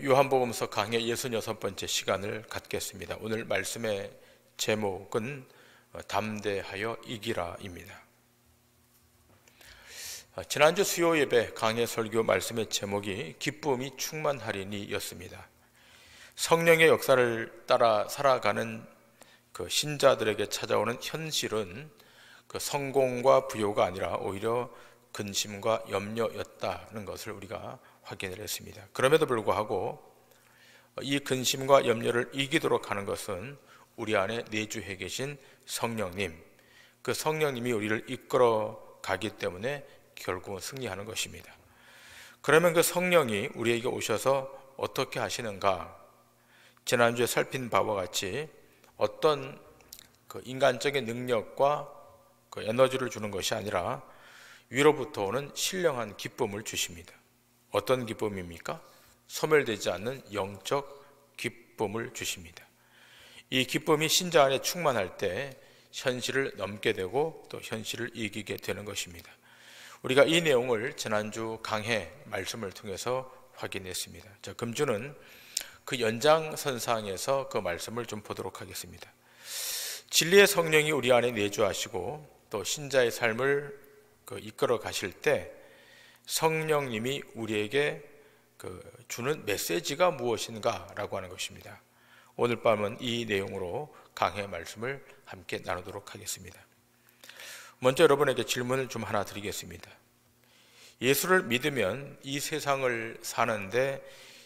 요한복음서 강해 66번째 시간을 갖겠습니다. 오늘 말씀의 제목은 담대하여 이기라입니다. 지난주 수요 예배 강해 설교 말씀의 제목이 기쁨이 충만하리니 였습니다. 성령의 역사를 따라 살아가는 그 신자들에게 찾아오는 현실은 그 성공과 부요가 아니라 오히려 근심과 염려였다는 것을 우리가 확인을 했습니다. 그럼에도 불구하고 이 근심과 염려를 이기도록 하는 것은 우리 안에 내주해 계신 성령님, 그 성령님이 우리를 이끌어 가기 때문에 결국은 승리하는 것입니다. 그러면 그 성령이 우리에게 오셔서 어떻게 하시는가? 지난주에 살핀 바와 같이 어떤 그 인간적인 능력과 그 에너지를 주는 것이 아니라 위로부터 오는 신령한 기쁨을 주십니다. 어떤 기쁨입니까? 소멸되지 않는 영적 기쁨을 주십니다. 이 기쁨이 신자 안에 충만할 때 현실을 넘게 되고 또 현실을 이기게 되는 것입니다. 우리가 이 내용을 지난주 강해 말씀을 통해서 확인했습니다. 자, 금주는 그 연장선상에서 그 말씀을 좀 보도록 하겠습니다. 진리의 성령이 우리 안에 내주하시고 또 신자의 삶을 이끌어 가실 때 성령님이 우리에게 주는 메시지가 무엇인가 라고 하는 것입니다. 오늘 밤은 이 내용으로 강해 말씀을 함께 나누도록 하겠습니다. 먼저 여러분에게 질문을 좀 하나 드리겠습니다. 예수를 믿으면 이 세상을 사는데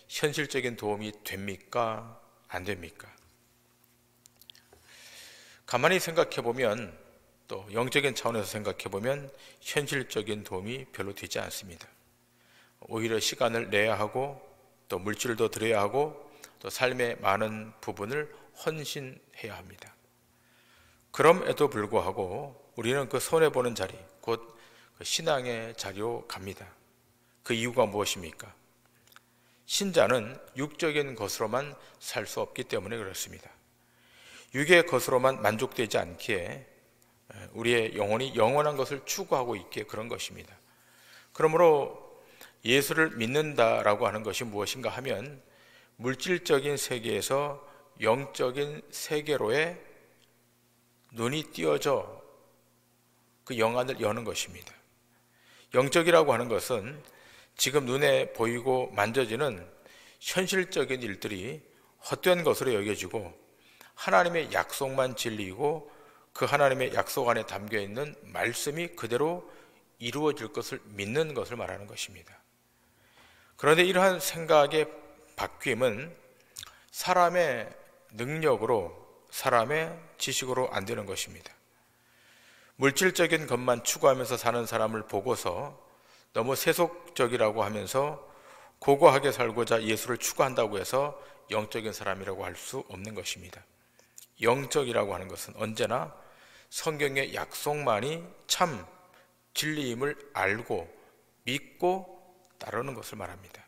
현실적인 도움이 됩니까? 안 됩니까? 가만히 생각해 보면, 또 영적인 차원에서 생각해 보면 현실적인 도움이 별로 되지 않습니다. 오히려 시간을 내야 하고 또 물질도 들여야 하고 또 삶의 많은 부분을 헌신해야 합니다. 그럼에도 불구하고 우리는 그 손해보는 자리, 곧 신앙의 자리로 갑니다. 그 이유가 무엇입니까? 신자는 육적인 것으로만 살 수 없기 때문에 그렇습니다. 육의 것으로만 만족되지 않기에 우리의 영혼이 영원한 것을 추구하고 있기에 그런 것입니다. 그러므로 예수를 믿는다라고 하는 것이 무엇인가 하면 물질적인 세계에서 영적인 세계로의 눈이 띄어져 그 영안을 여는 것입니다. 영적이라고 하는 것은 지금 눈에 보이고 만져지는 현실적인 일들이 헛된 것으로 여겨지고 하나님의 약속만 진리이고 그 하나님의 약속 안에 담겨있는 말씀이 그대로 이루어질 것을 믿는 것을 말하는 것입니다. 그런데 이러한 생각의 바뀜은 사람의 능력으로, 사람의 지식으로 안 되는 것입니다. 물질적인 것만 추구하면서 사는 사람을 보고서 너무 세속적이라고 하면서 고고하게 살고자 예수를 추구한다고 해서 영적인 사람이라고 할 수 없는 것입니다. 영적이라고 하는 것은 언제나 성경의 약속만이 참 진리임을 알고 믿고 따르는 것을 말합니다.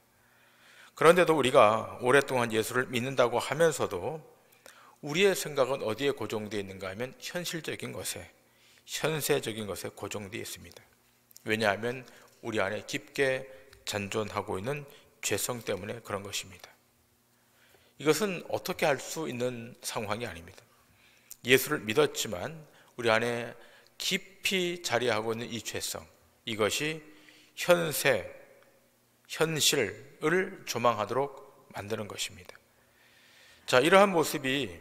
그런데도 우리가 오랫동안 예수를 믿는다고 하면서도 우리의 생각은 어디에 고정되어 있는가 하면 현실적인 것에, 현세적인 것에 고정되어 있습니다. 왜냐하면 우리 안에 깊게 잔존하고 있는 죄성 때문에 그런 것입니다. 이것은 어떻게 할 수 있는 상황이 아닙니다. 예수를 믿었지만 우리 안에 깊이 자리하고 있는 이 죄성, 이것이 현세, 현실을 조망하도록 만드는 것입니다. 자, 이러한 모습이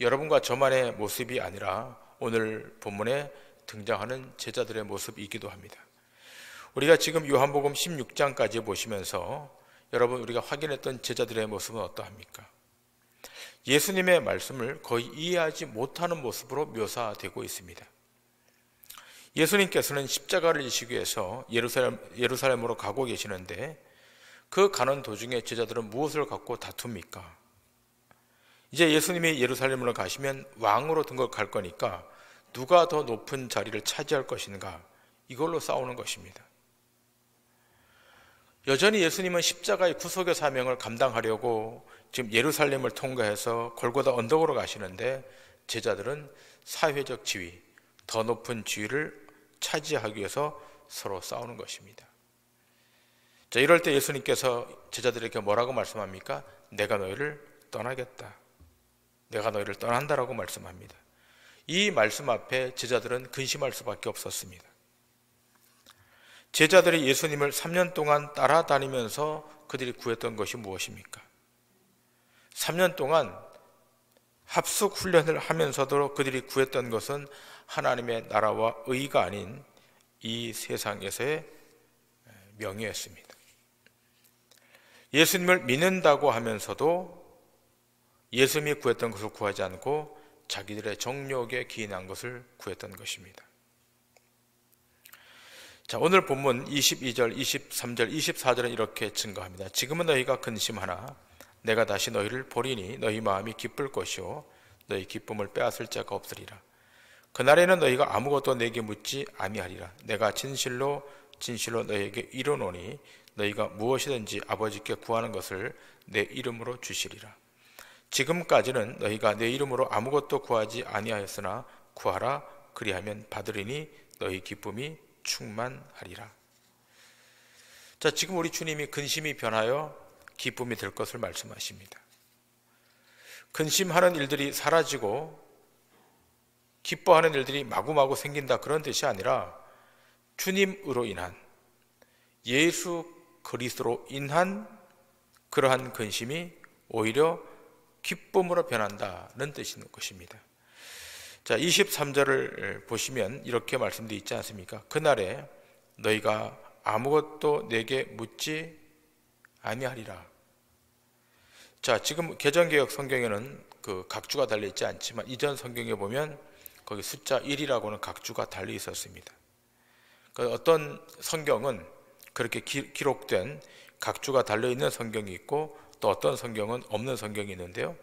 여러분과 저만의 모습이 아니라 오늘 본문에 등장하는 제자들의 모습이기도 합니다. 우리가 지금 요한복음 16장까지 보시면서 여러분 우리가 확인했던 제자들의 모습은 어떠합니까? 예수님의 말씀을 거의 이해하지 못하는 모습으로 묘사되고 있습니다. 예수님께서는 십자가를 지시기 위해서 예루살렘으로 가고 계시는데 그 가는 도중에 제자들은 무엇을 갖고 다툽니까? 이제 예수님이 예루살렘으로 가시면 왕으로 등극할 거니까 누가 더 높은 자리를 차지할 것인가? 이걸로 싸우는 것입니다. 여전히 예수님은 십자가의 구속의 사명을 감당하려고 지금 예루살렘을 통과해서 골고다 언덕으로 가시는데 제자들은 사회적 지위, 더 높은 지위를 차지하기 위해서 서로 싸우는 것입니다. 자, 이럴 때 예수님께서 제자들에게 뭐라고 말씀합니까? 내가 너희를 떠나겠다. 내가 너희를 떠난다라고 말씀합니다. 이 말씀 앞에 제자들은 근심할 수밖에 없었습니다. 제자들이 예수님을 3년 동안 따라다니면서 그들이 구했던 것이 무엇입니까? 3년 동안 합숙 훈련을 하면서도 그들이 구했던 것은 하나님의 나라와 의가 아닌 이 세상에서의 명예였습니다. 예수님을 믿는다고 하면서도 예수님이 구했던 것을 구하지 않고 자기들의 정욕에 기인한 것을 구했던 것입니다. 자, 오늘 본문 22절, 23절, 24절은 이렇게 증거합니다. 지금은 너희가 근심하나 내가 다시 너희를 보리니 너희 마음이 기쁠 것이요 너희 기쁨을 빼앗을 자가 없으리라. 그날에는 너희가 아무것도 내게 묻지 아니하리라. 내가 진실로 너희에게 이르노니 너희가 무엇이든지 아버지께 구하는 것을 내 이름으로 주시리라. 지금까지는 너희가 내 이름으로 아무것도 구하지 아니하였으나 구하라. 그리하면 받으리니 너희 기쁨이 충만하리라. 자, 지금 우리 주님이 근심이 변하여 기쁨이 될 것을 말씀하십니다. 근심하는 일들이 사라지고 기뻐하는 일들이 마구마구 생긴다, 그런 뜻이 아니라 주님으로 인한, 예수 그리스도로 인한 그러한 근심이 오히려 기쁨으로 변한다는 뜻인 것입니다. 자, 23절을 보시면 이렇게 말씀되어 있지 않습니까? 그날에 너희가 아무것도 내게 묻지 아니하리라. 자, 지금 개정개혁 성경에는 그 각주가 달려있지 않지만 이전 성경에 보면 거기 숫자 1이라고는 각주가 달려 있었습니다. 어떤 성경은 그렇게 기록된 각주가 달려있는 성경이 있고 또 어떤 성경은 없는 성경이 있는데요.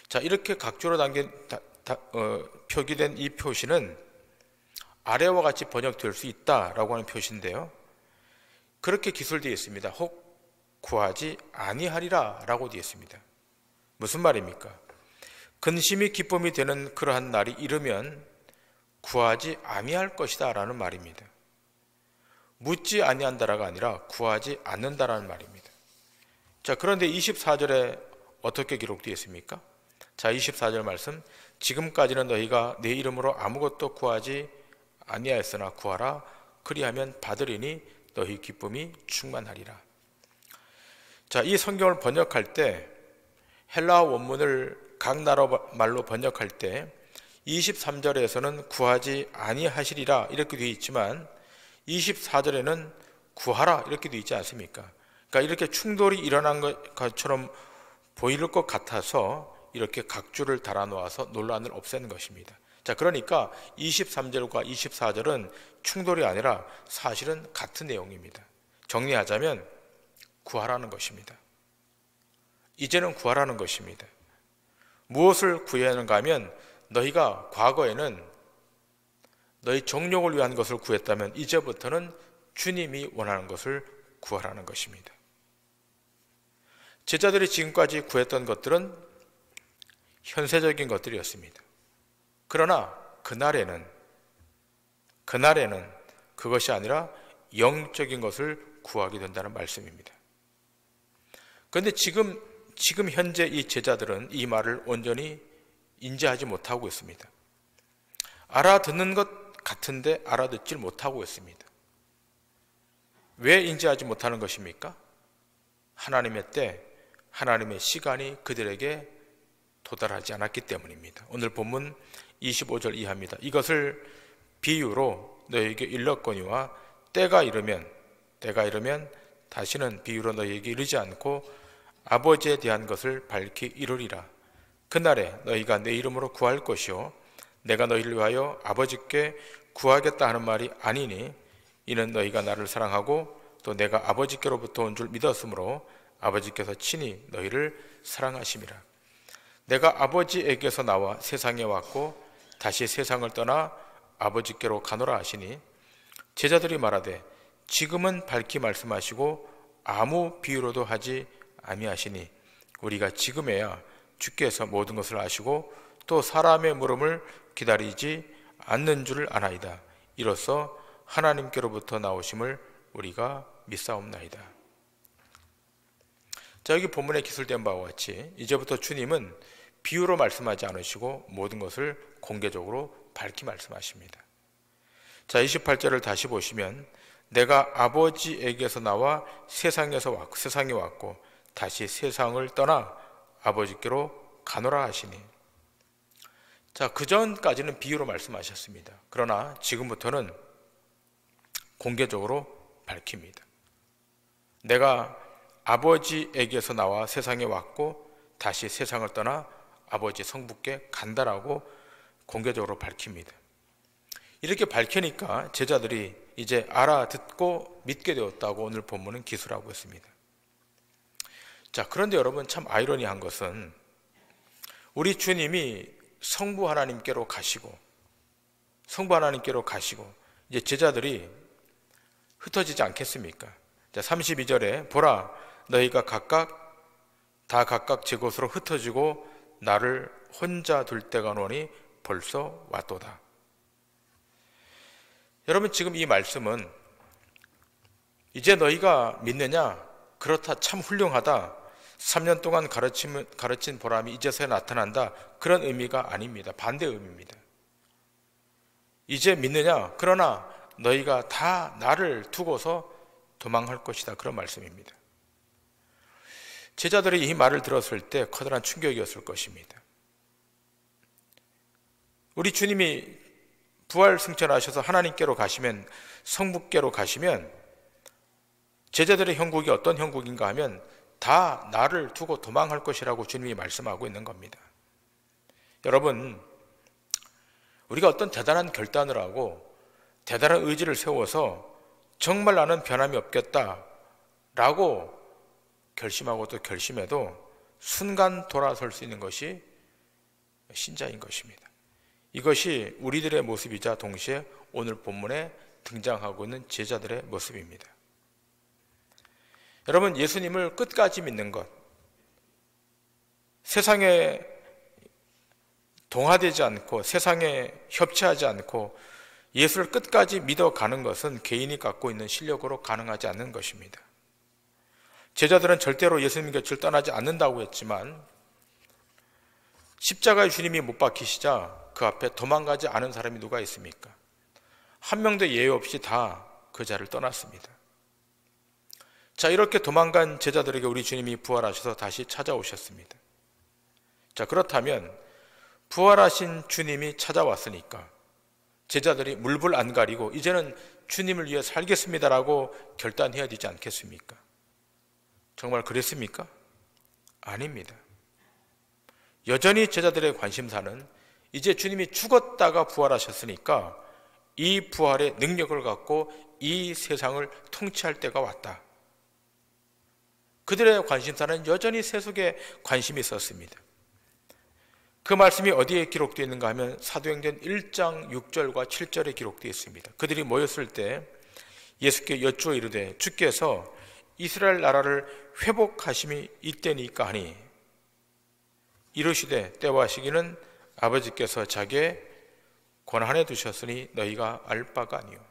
자, 이렇게 각주로 표기된 이 표시는 아래와 같이 번역될 수 있다라고 하는 표시인데요. 그렇게 기술되어 있습니다. 혹 구하지 아니하리라 라고 되어 있습니다. 무슨 말입니까? 근심이 기쁨이 되는 그러한 날이 이르면 구하지 아니할 것이다 라는 말입니다. 묻지 아니한다라가 아니라 구하지 않는다라는 말입니다. 자, 그런데 24절에 어떻게 기록되어 있습니까? 자, 24절 말씀, 지금까지는 너희가 내 이름으로 아무것도 구하지 아니하였으나 구하라. 그리하면 받으리니 너희 기쁨이 충만하리라. 자, 이 성경을 번역할 때 헬라어 원문을 각 나라 말로 번역할 때 23절에서는 구하지 아니하시리라 이렇게 되어 있지만 24절에는 구하라 이렇게 되어 있지 않습니까? 그러니까 이렇게 충돌이 일어난 것처럼 보일 것 같아서 이렇게 각주를 달아놓아서 논란을 없애는 것입니다. 자, 그러니까 23절과 24절은 충돌이 아니라 사실은 같은 내용입니다. 정리하자면 구하라는 것입니다. 이제는 구하라는 것입니다. 무엇을 구해야 하는가 하면 너희가 과거에는 너희 정욕을 위한 것을 구했다면 이제부터는 주님이 원하는 것을 구하라는 것입니다. 제자들이 지금까지 구했던 것들은 현세적인 것들이었습니다. 그러나 그날에는 그것이 아니라 영적인 것을 구하게 된다는 말씀입니다. 그런데 지금 현재 이 제자들은 이 말을 온전히 인지하지 못하고 있습니다. 알아듣는 것 같은데 알아듣질 못하고 있습니다. 왜 인지하지 못하는 것입니까? 하나님의 때, 하나님의 시간이 그들에게 도달하지 않았기 때문입니다. 오늘 본문 25절 이하입니다. 이것을 비유로 너희에게 일렀거니와 때가 이르면 다시는 비유로 너희에게 이르지 않고 아버지에 대한 것을 밝히 이루리라. 그날에 너희가 내 이름으로 구할 것이요 내가 너희를 위하여 아버지께 구하겠다 하는 말이 아니니 이는 너희가 나를 사랑하고 또 내가 아버지께로부터 온 줄 믿었으므로 아버지께서 친히 너희를 사랑하심이라. 내가 아버지에게서 나와 세상에 왔고 다시 세상을 떠나 아버지께로 가노라 하시니 제자들이 말하되 지금은 밝히 말씀하시고 아무 비유로도 하지 아니하시니 우리가 지금에야 주께서 모든 것을 아시고 또 사람의 물음을 기다리지 않는 줄 아나이다. 이로써 하나님께로부터 나오심을 우리가 믿사옵나이다. 자, 여기 본문에 기술된 바와 같이 이제부터 주님은 비유로 말씀하지 않으시고 모든 것을 공개적으로 밝히 말씀하십니다. 자, 28절을 다시 보시면 내가 아버지에게서 나와 세상에 왔고 다시 세상을 떠나 아버지께로 가노라 하시니. 자, 그 전까지는 비유로 말씀하셨습니다. 그러나 지금부터는 공개적으로 밝힙니다. 내가 아버지에게서 나와 세상에 왔고 다시 세상을 떠나 아버지 성부께 간다라고 공개적으로 밝힙니다. 이렇게 밝히니까 제자들이 이제 알아듣고 믿게 되었다고 오늘 본문은 기술하고 있습니다. 자, 그런데 여러분, 참 아이러니한 것은 우리 주님이 성부 하나님께로 가시고 이제 제자들이 흩어지지 않겠습니까? 자, 32절에 보라 너희가 각각 제 곳으로 흩어지고 나를 혼자 둘 때가 오니 벌써 왔도다. 여러분, 지금 이 말씀은 이제 너희가 믿느냐? 그렇다, 참 훌륭하다, 3년 동안 가르친 보람이 이제서야 나타난다, 그런 의미가 아닙니다. 반대 의미입니다. 이제 믿느냐? 그러나 너희가 다 나를 두고서 도망할 것이다, 그런 말씀입니다. 제자들이 이 말을 들었을 때 커다란 충격이었을 것입니다. 우리 주님이 부활 승천하셔서 하나님께로 가시면, 성부께로 가시면 제자들의 형국이 어떤 형국인가 하면 다 나를 두고 도망할 것이라고 주님이 말씀하고 있는 겁니다. 여러분, 우리가 어떤 대단한 결단을 하고 대단한 의지를 세워서 정말 나는 변함이 없겠다라고 결심하고 또 결심해도 순간 돌아설 수 있는 것이 신자인 것입니다. 이것이 우리들의 모습이자 동시에 오늘 본문에 등장하고 있는 제자들의 모습입니다. 여러분, 예수님을 끝까지 믿는 것, 세상에 동화되지 않고 세상에 협치하지 않고 예수를 끝까지 믿어가는 것은 개인이 갖고 있는 실력으로 가능하지 않는 것입니다. 제자들은 절대로 예수님 곁을 떠나지 않는다고 했지만 십자가의 주님이 못 박히시자 그 앞에 도망가지 않은 사람이 누가 있습니까? 한 명도 예외 없이 다 그 자를 떠났습니다. 자, 이렇게 도망간 제자들에게 우리 주님이 부활하셔서 다시 찾아오셨습니다. 자, 그렇다면 부활하신 주님이 찾아왔으니까 제자들이 물불 안 가리고 이제는 주님을 위해 살겠습니다라고 결단해야 되지 않겠습니까? 정말 그랬습니까? 아닙니다. 여전히 제자들의 관심사는 이제 주님이 죽었다가 부활하셨으니까 이 부활의 능력을 갖고 이 세상을 통치할 때가 왔다. 그들의 관심사는 여전히 세속에 관심이 있었습니다. 그 말씀이 어디에 기록되어 있는가 하면 사도행전 1장 6절과 7절에 기록되어 있습니다. 그들이 모였을 때 예수께 여쭈어 이르되 주께서 이스라엘 나라를 회복하심이 이때니까 하니 이르시되 때와 시기는 아버지께서 자기의 권한에 두셨으니 너희가 알 바가 아니요.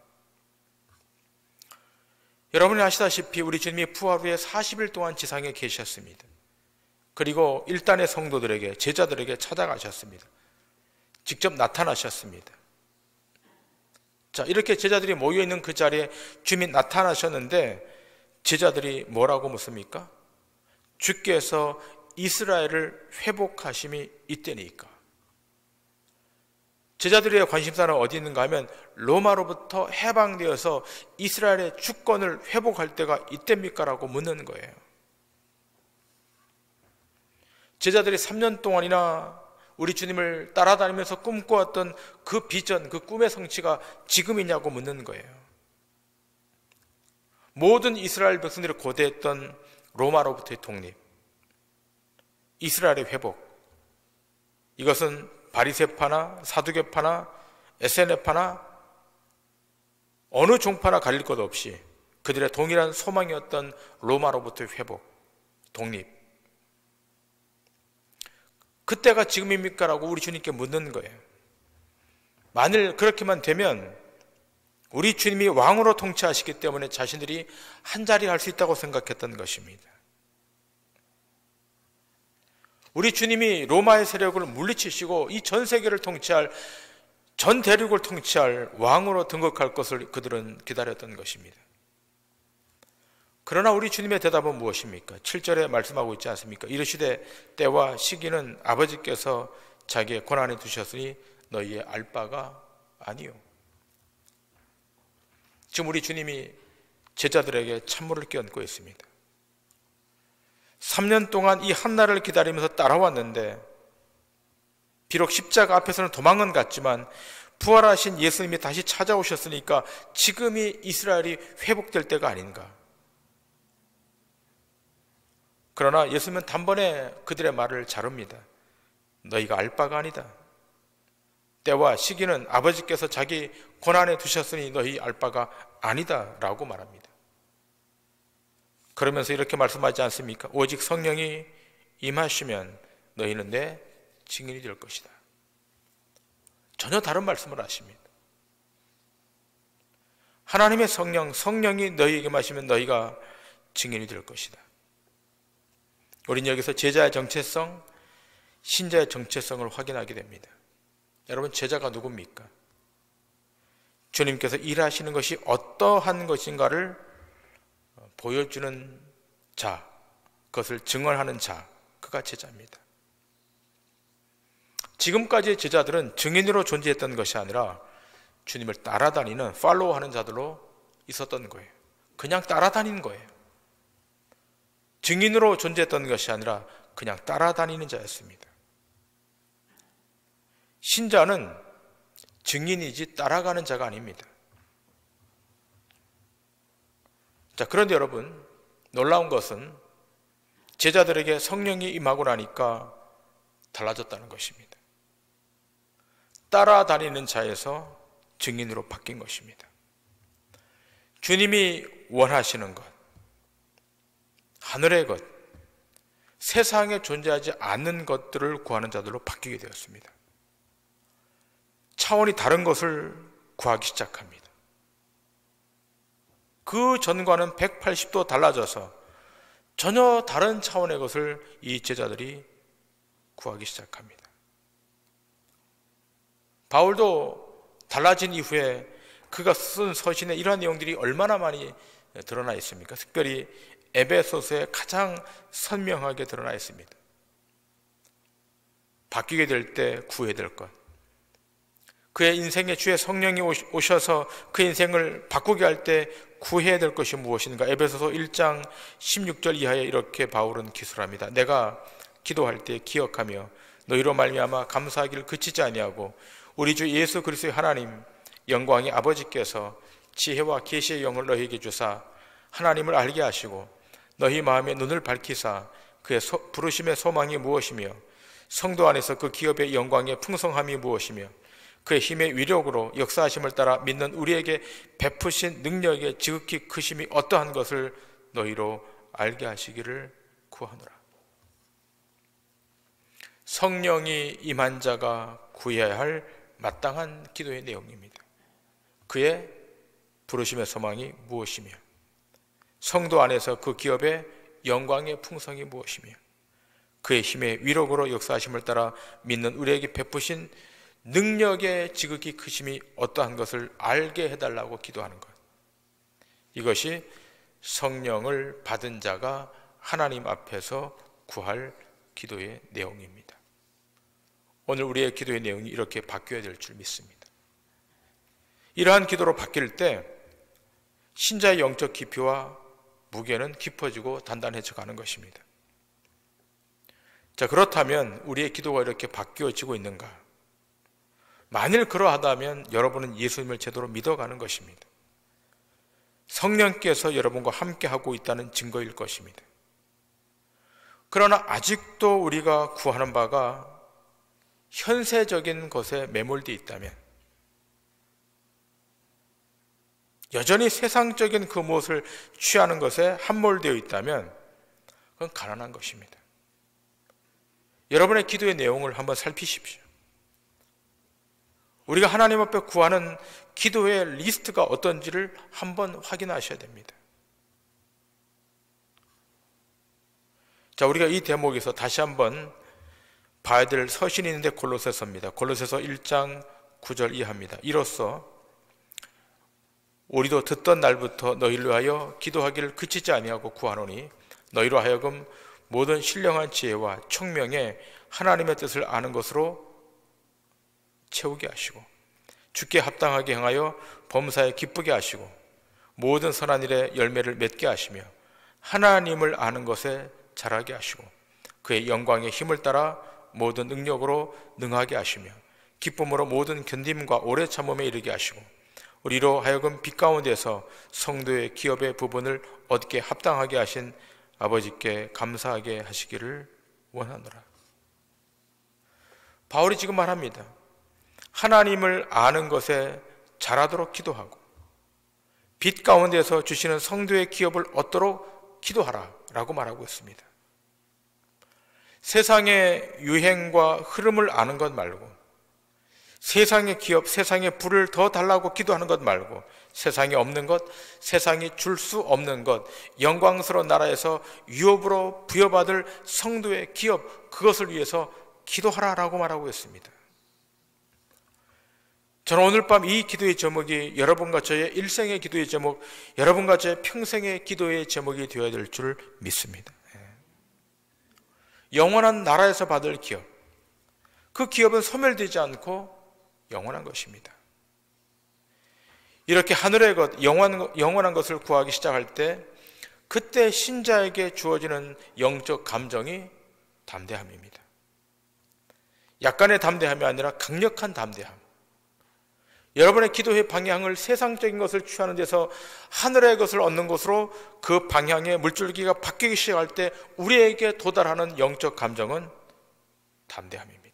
여러분이 아시다시피 우리 주님이 부활 후에 40일 동안 지상에 계셨습니다. 그리고 일단의 성도들에게, 제자들에게 찾아가셨습니다. 직접 나타나셨습니다. 자, 이렇게 제자들이 모여있는 그 자리에 주님이 나타나셨는데 제자들이 뭐라고 묻습니까? 주께서 이스라엘을 회복하심이 이때니까. 제자들의 관심사는 어디 있는가 하면 로마로부터 해방되어서 이스라엘의 주권을 회복할 때가 이때입니까? 라고 묻는 거예요. 제자들이 3년 동안이나 우리 주님을 따라다니면서 꿈꿔왔던 그 비전, 그 꿈의 성취가 지금이냐고 묻는 거예요. 모든 이스라엘 백성들이 고대했던 로마로부터의 독립, 이스라엘의 회복, 이것은 바리새파나 사두개파나 에세네파나 어느 종파나 갈릴 것 없이 그들의 동일한 소망이었던 로마로부터의 회복, 독립, 그때가 지금입니까? 라고 우리 주님께 묻는 거예요. 만일 그렇게만 되면 우리 주님이 왕으로 통치하시기 때문에 자신들이 한자리 할 수 있다고 생각했던 것입니다. 우리 주님이 로마의 세력을 물리치시고 이 전 세계를 통치할, 전 대륙을 통치할 왕으로 등극할 것을 그들은 기다렸던 것입니다. 그러나 우리 주님의 대답은 무엇입니까? 7절에 말씀하고 있지 않습니까? 이르시되 때와 시기는 아버지께서 자기의 권한에 두셨으니 너희의 알 바가 아니요. 지금 우리 주님이 제자들에게 찬물을 끼얹고 있습니다. 3년 동안 이 한날을 기다리면서 따라왔는데 비록 십자가 앞에서는 도망은 갔지만 부활하신 예수님이 다시 찾아오셨으니까 지금이 이스라엘이 회복될 때가 아닌가. 그러나 예수님은 단번에 그들의 말을 자릅니다. 너희가 알 바가 아니다. 때와 시기는 아버지께서 자기 권한에 두셨으니 너희 알 바가 아니다 라고 말합니다. 그러면서 이렇게 말씀하지 않습니까? 오직 성령이 임하시면 너희는 내 증인이 될 것이다. 전혀 다른 말씀을 하십니다. 하나님의 성령이 너희에게 임하시면 너희가 증인이 될 것이다. 우리는 여기서 제자의 정체성, 신자의 정체성을 확인하게 됩니다. 여러분, 제자가 누굽니까? 주님께서 일하시는 것이 어떠한 것인가를 보여주는 자, 그것을 증언하는 자, 그가 제자입니다. 지금까지의 제자들은 증인으로 존재했던 것이 아니라 주님을 따라다니는, 팔로우하는 자들로 있었던 거예요. 그냥 따라다니는 거예요. 증인으로 존재했던 것이 아니라 그냥 따라다니는 자였습니다. 신자는 증인이지 따라가는 자가 아닙니다. 자, 그런데 여러분, 놀라운 것은 제자들에게 성령이 임하고 나니까 달라졌다는 것입니다. 따라다니는 자에서 증인으로 바뀐 것입니다. 주님이 원하시는 것, 하늘의 것, 세상에 존재하지 않는 것들을 구하는 자들로 바뀌게 되었습니다. 차원이 다른 것을 구하기 시작합니다. 그 전과는 180도 달라져서 전혀 다른 차원의 것을 이 제자들이 구하기 시작합니다. 바울도 달라진 이후에 그가 쓴 서신에 이러한 내용들이 얼마나 많이 드러나 있습니까? 특별히 에베소서에 가장 선명하게 드러나 있습니다. 바뀌게 될 때 구해야 될 것, 그의 인생에 주의 성령이 오셔서 그 인생을 바꾸게 할 때 구해야 될 것이 무엇인가? 에베소서 1장 16절 이하에 이렇게 바울은 기술합니다. 내가 기도할 때 기억하며 너희로 말미암아 감사하기를 그치지 아니하고 우리 주 예수 그리스도의 하나님 영광의 아버지께서 지혜와 계시의 영을 너희에게 주사 하나님을 알게 하시고 너희 마음의 눈을 밝히사 그의 부르심의 소망이 무엇이며 성도 안에서 그 기업의 영광의 풍성함이 무엇이며 그의 힘의 위력으로 역사하심을 따라 믿는 우리에게 베푸신 능력의 지극히 크심이 어떠한 것을 너희로 알게 하시기를 구하노라. 성령이 임한 자가 구해야 할 마땅한 기도의 내용입니다. 그의 부르심의 소망이 무엇이며 성도 안에서 그 기업의 영광의 풍성이 무엇이며 그의 힘의 위력으로 역사하심을 따라 믿는 우리에게 베푸신 능력의 지극히 크심이 어떠한 것을 알게 해달라고 기도하는 것, 이것이 성령을 받은 자가 하나님 앞에서 구할 기도의 내용입니다. 오늘 우리의 기도의 내용이 이렇게 바뀌어야 될 줄 믿습니다. 이러한 기도로 바뀔 때 신자의 영적 깊이와 무게는 깊어지고 단단해져 가는 것입니다. 자, 그렇다면 우리의 기도가 이렇게 바뀌어지고 있는가? 만일 그러하다면 여러분은 예수님을 제대로 믿어가는 것입니다. 성령께서 여러분과 함께하고 있다는 증거일 것입니다. 그러나 아직도 우리가 구하는 바가 현세적인 것에 매몰되어 있다면, 여전히 세상적인 그 무엇을 취하는 것에 함몰되어 있다면 그건 가난한 것입니다. 여러분의 기도의 내용을 한번 살피십시오. 우리가 하나님 앞에 구하는 기도의 리스트가 어떤지를 한번 확인하셔야 됩니다. 자, 우리가 이 대목에서 다시 한번 봐야 될 서신이 있는데 골로새서입니다. 골로새서 1장 9절 이하입니다. 이로써 우리도 듣던 날부터 너희를 위하여 기도하기를 그치지 아니하고 구하노니 너희로 하여금 모든 신령한 지혜와 총명에 하나님의 뜻을 아는 것으로 채우게 하시고 주께 합당하게 행하여 범사에 기쁘게 하시고 모든 선한 일에 열매를 맺게 하시며 하나님을 아는 것에 자라게 하시고 그의 영광의 힘을 따라 모든 능력으로 능하게 하시며 기쁨으로 모든 견딤과 오래 참음에 이르게 하시고 우리로 하여금 빛 가운데서 성도의 기업의 부분을 얻게 합당하게 하신 아버지께 감사하게 하시기를 원하노라. 바울이 지금 말합니다. 하나님을 아는 것에 자라도록 기도하고 빛 가운데서 주시는 성도의 기업을 얻도록 기도하라 라고 말하고 있습니다. 세상의 유행과 흐름을 아는 것 말고 세상의 기업, 세상의 부를 더 달라고 기도하는 것 말고 세상에 없는 것, 세상이 줄 수 없는 것, 영광스러운 나라에서 유업으로 부여받을 성도의 기업, 그것을 위해서 기도하라라고 말하고 있습니다. 저는 오늘 밤 이 기도의 제목이 여러분과 저의 일생의 기도의 제목, 여러분과 저의 평생의 기도의 제목이 되어야 될 줄 믿습니다. 영원한 나라에서 받을 기업, 그 기업은 소멸되지 않고 영원한 것입니다. 이렇게 하늘의 것, 영원한 것을 구하기 시작할 때 그때 신자에게 주어지는 영적 감정이 담대함입니다. 약간의 담대함이 아니라 강력한 담대함. 여러분의 기도의 방향을 세상적인 것을 취하는 데서 하늘의 것을 얻는 것으로 그 방향의 물줄기가 바뀌기 시작할 때 우리에게 도달하는 영적 감정은 담대함입니다.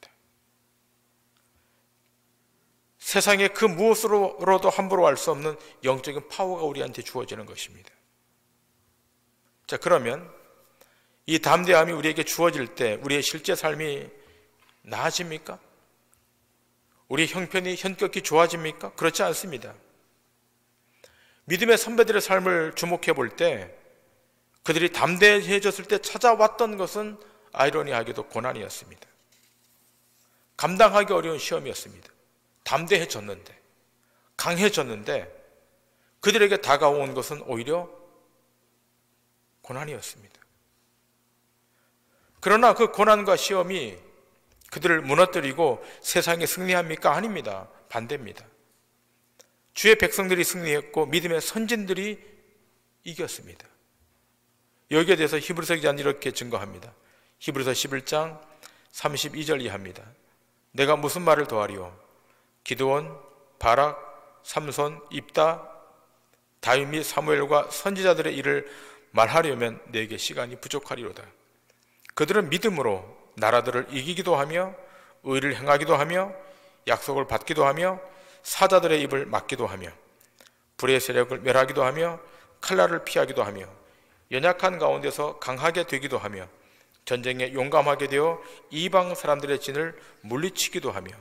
세상의 그 무엇으로도 함부로 할 수 없는 영적인 파워가 우리한테 주어지는 것입니다. 자, 그러면 이 담대함이 우리에게 주어질 때 우리의 실제 삶이 나아집니까? 우리 형편이 현격히 좋아집니까? 그렇지 않습니다. 믿음의 선배들의 삶을 주목해 볼 때 그들이 담대해졌을 때 찾아왔던 것은 아이러니하게도 고난이었습니다. 감당하기 어려운 시험이었습니다. 담대해졌는데, 강해졌는데 그들에게 다가온 것은 오히려 고난이었습니다. 그러나 그 고난과 시험이 그들을 무너뜨리고 세상에 승리합니까? 아닙니다. 반대입니다. 주의 백성들이 승리했고 믿음의 선진들이 이겼습니다. 여기에 대해서 히브리서 기자는 이렇게 증거합니다. 히브리서 11장 32절 이하입니다. 내가 무슨 말을 더하리요? 기드온, 바락, 삼손, 입다, 다윗 및 사무엘과 선지자들의 일을 말하려면 내게 시간이 부족하리로다. 그들은 믿음으로 나라들을 이기기도 하며 의를 행하기도 하며 약속을 받기도 하며 사자들의 입을 막기도 하며 불의 세력을 멸하기도 하며 칼날을 피하기도 하며 연약한 가운데서 강하게 되기도 하며 전쟁에 용감하게 되어 이방 사람들의 진을 물리치기도 하며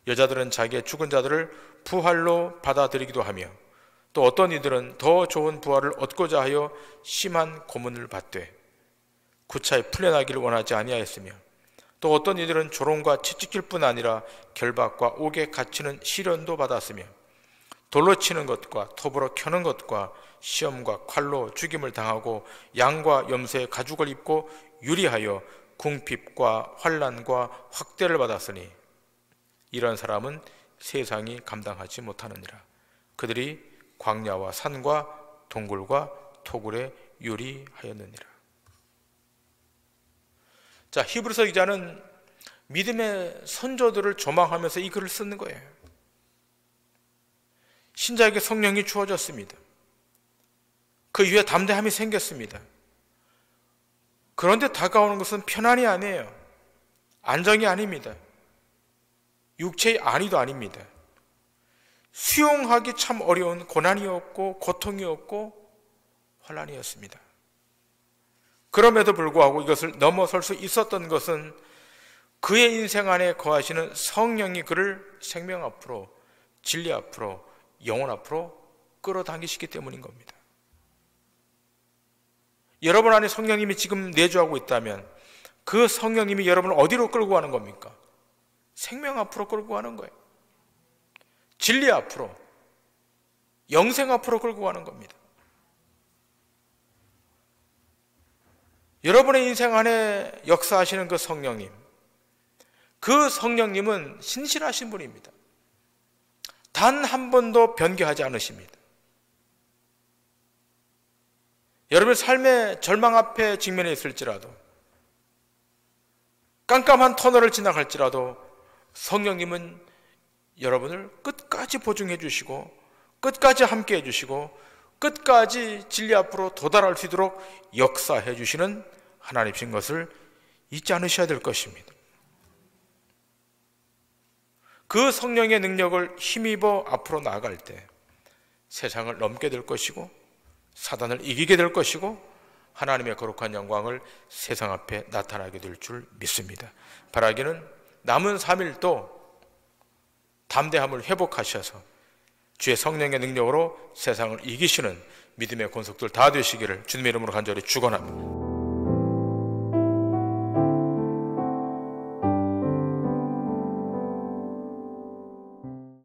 여자들은 자기의 죽은 자들을 부활로 받아들이기도 하며 또 어떤 이들은 더 좋은 부활을 얻고자 하여 심한 고문을 받되 구차에 풀려나기를 원하지 아니하였으며 또 어떤 이들은 조롱과 채찍질 뿐 아니라 결박과 옥에 갇히는 시련도 받았으며 돌로 치는 것과 톱으로 켜는 것과 시험과 칼로 죽임을 당하고 양과 염소의 가죽을 입고 유리하여 궁핍과 환난과 학대를 받았으니 이런 사람은 세상이 감당하지 못하느니라. 그들이 광야와 산과 동굴과 토굴에 유리하였느니라. 자, 히브리서 기자는 믿음의 선조들을 조망하면서 이 글을 쓰는 거예요. 신자에게 성령이 주어졌습니다. 그 이후에 담대함이 생겼습니다. 그런데 다가오는 것은 편안이 아니에요. 안정이 아닙니다. 육체의 안위도 아닙니다. 수용하기 참 어려운 고난이었고 고통이었고 환난이었습니다. 그럼에도 불구하고 이것을 넘어설 수 있었던 것은 그의 인생 안에 거하시는 성령이 그를 생명 앞으로, 진리 앞으로, 영혼 앞으로 끌어당기시기 때문인 겁니다. 여러분 안에 성령님이 지금 내주하고 있다면 그 성령님이 여러분을 어디로 끌고 가는 겁니까? 생명 앞으로 끌고 가는 거예요. 진리 앞으로, 영생 앞으로 끌고 가는 겁니다. 여러분의 인생 안에 역사하시는 그 성령님, 그 성령님은 신실하신 분입니다. 단 한 번도 변개하지 않으십니다. 여러분의 삶의 절망 앞에 직면해 있을지라도, 깜깜한 터널을 지나갈지라도 성령님은 여러분을 끝까지 보증해 주시고, 끝까지 함께 해 주시고, 끝까지 진리 앞으로 도달할 수 있도록 역사해 주시는 하나님이신 것을 잊지 않으셔야 될 것입니다. 그 성령의 능력을 힘입어 앞으로 나아갈 때 세상을 넘게 될 것이고, 사단을 이기게 될 것이고, 하나님의 거룩한 영광을 세상 앞에 나타나게 될 줄 믿습니다. 바라기는 남은 3일도 담대함을 회복하셔서 주의 성령의 능력으로 세상을 이기시는 믿음의 권속들 다 되시기를 주님의 이름으로 간절히 축원합니다.